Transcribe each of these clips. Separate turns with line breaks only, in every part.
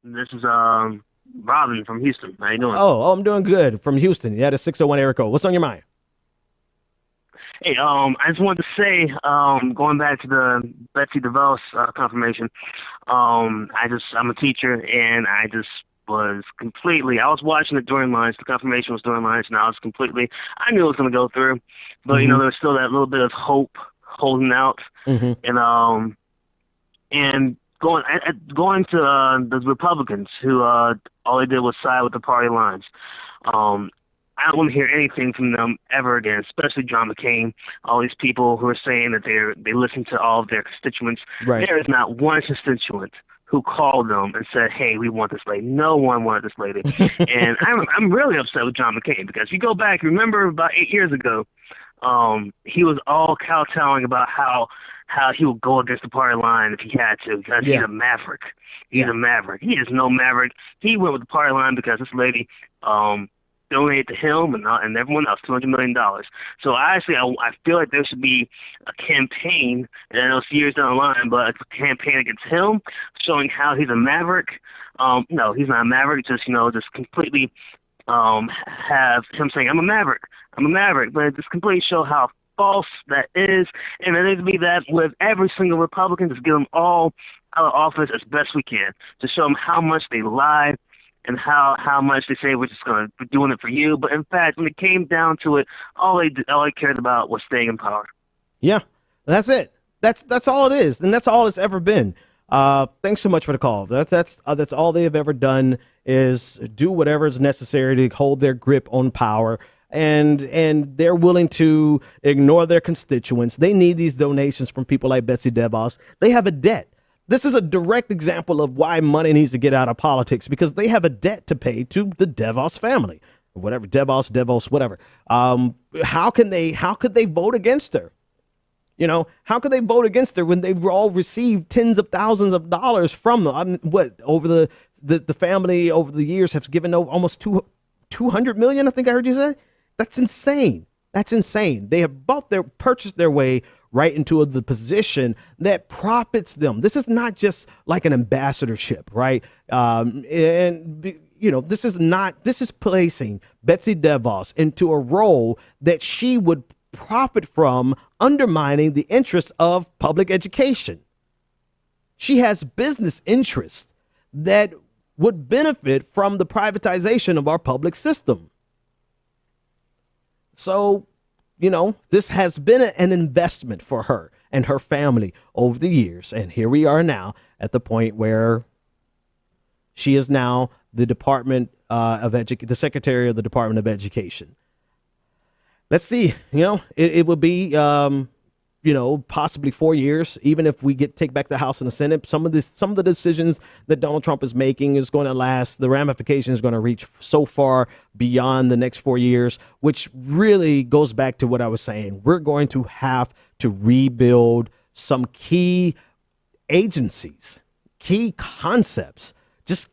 This is Robin from Houston. How you doing?
I'm doing good. From Houston. You had a 601 area code. What's on your mind?
Hey, I just wanted to say, going back to the Betsy DeVos confirmation, I'm a teacher, and I just was completely. I was watching it during lunch. The confirmation was during lunch, and I knew it was going to go through, but
Hmm.
there was still that little bit of hope holding out,
Hmm.
and going to the Republicans who all they did was side with the party lines. Um, I don't want to hear anything from them ever again, especially John McCain. All these people who are saying that they listen to all of their constituents.
Right.
There is not one constituent who called them and said, "Hey, we want this lady." No one wanted this lady, and I'm really upset with John McCain because if you go back, remember about 8 years ago, he was all kowtowing about how he would go against the party line if he had to because he's
Yeah.
a maverick. He's
Yeah.
a maverick. He is no maverick. He went with the party line because this lady um donated to him and everyone else $200 million. So I feel like there should be a campaign, and I know it's years down the line, but a campaign against him, showing how he's a maverick. No, he's not a maverick. Just completely have him saying, I'm a maverick," but it just completely show how false that is. And it needs to be that with every single Republican, just get them all out of office as best we can to show them how much they lie and how much they say we're just going to be doing it for you. But in fact, when it came down to it, all they cared about was staying in power.
Yeah. That's it. That's all it is, and that's all it's ever been. Thanks so much for the call. That's all they have ever done is do whatever is necessary to hold their grip on power, and they're willing to ignore their constituents. They need these donations from people like Betsy DeVos. They have a debt. This is a direct example of why money needs to get out of politics because they have a debt to pay to the DeVos family, whatever DeVos, whatever. How could they vote against her? How could they vote against her when they've all received tens of thousands of dollars from them? What over the family over the years has given over almost 200 million. I think I heard you say. That's insane. That's insane. They have purchased their way right into the position that profits them. This is not just like an ambassadorship, right? This is not. This is placing Betsy DeVos into a role that she would profit from undermining the interests of public education. She has business interests that would benefit from the privatization of our public system. So, this has been an investment for her and her family over the years. And here we are now at the point where she is now the the secretary of the Department of Education. Let's see. It will be, possibly 4 years. Even if we take back the House and the Senate, some of the decisions that Donald Trump is making is going to last. The ramification is going to reach so far beyond the next 4 years, which really goes back to what I was saying. We're going to have to rebuild some key agencies, key concepts, just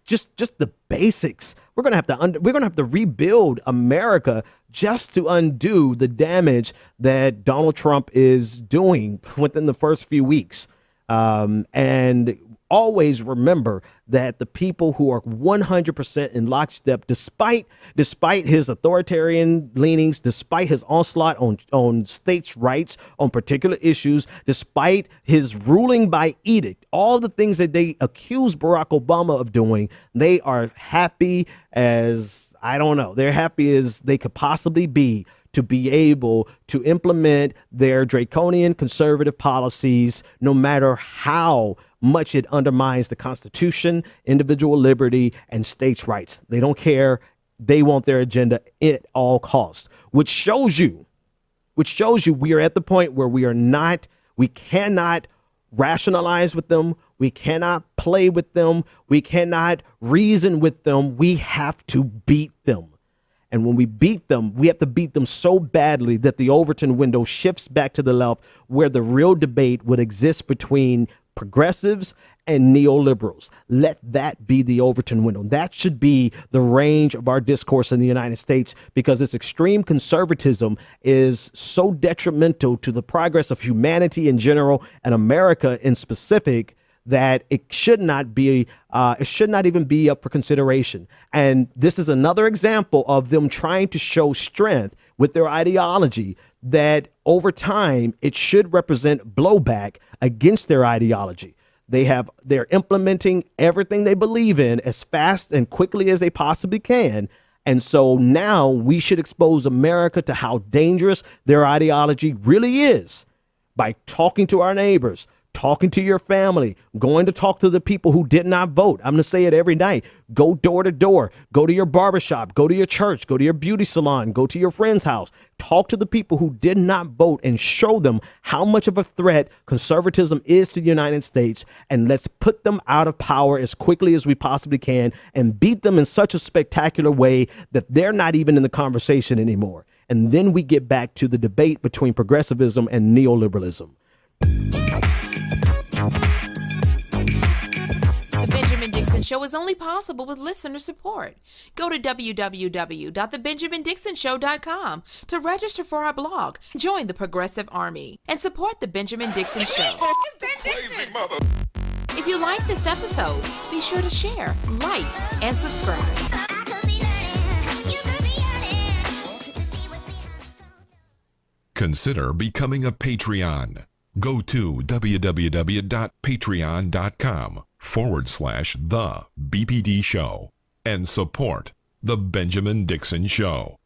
the basics. We're gonna have to rebuild America just to undo the damage that Donald Trump is doing within the first few weeks. And always remember that the people who are 100% in lockstep, despite his authoritarian leanings, despite his onslaught on states' rights on particular issues, despite his ruling by edict, all the things that they accuse Barack Obama of doing, they are happy as I don't know. They're happy as they could possibly be to be able to implement their draconian conservative policies, no matter how much it undermines the Constitution, individual liberty, and states' rights. They don't care. They want their agenda at all costs, which shows you we are at the point where we cannot rationalize with them. We cannot play with them. We cannot reason with them. We have to beat them. And when we beat them, we have to beat them so badly that the Overton window shifts back to the left, where the real debate would exist between progressives and neoliberals. Let that be the Overton window. That should be the range of our discourse in the United States, because this extreme conservatism is so detrimental to the progress of humanity in general and America in specific that it should not even be up for consideration. And this is another example of them trying to show strength with their ideology, that over time it should represent blowback against their ideology. They're implementing everything they believe in as fast and quickly as they possibly can. And so now we should expose America to how dangerous their ideology really is by talking to our neighbors, talking to your family, going to talk to the people who did not vote. I'm going to say it every night. Go door to door, go to your barbershop, go to your church, go to your beauty salon, go to your friend's house, talk to the people who did not vote and show them how much of a threat conservatism is to the United States. And let's put them out of power as quickly as we possibly can and beat them in such a spectacular way that they're not even in the conversation anymore. And then we get back to the debate between progressivism and neoliberalism.
The Benjamin Dixon Show is only possible with listener support. Go to www.thebenjamindixonshow.com to register for our blog, join the Progressive Army, and support The Benjamin Dixon Show. It's Ben Dixon! If you like this episode, be sure to share, like, and subscribe.
Consider becoming a Patreon. Go to www.patreon.com/The BPD Show and support The Benjamin Dixon Show.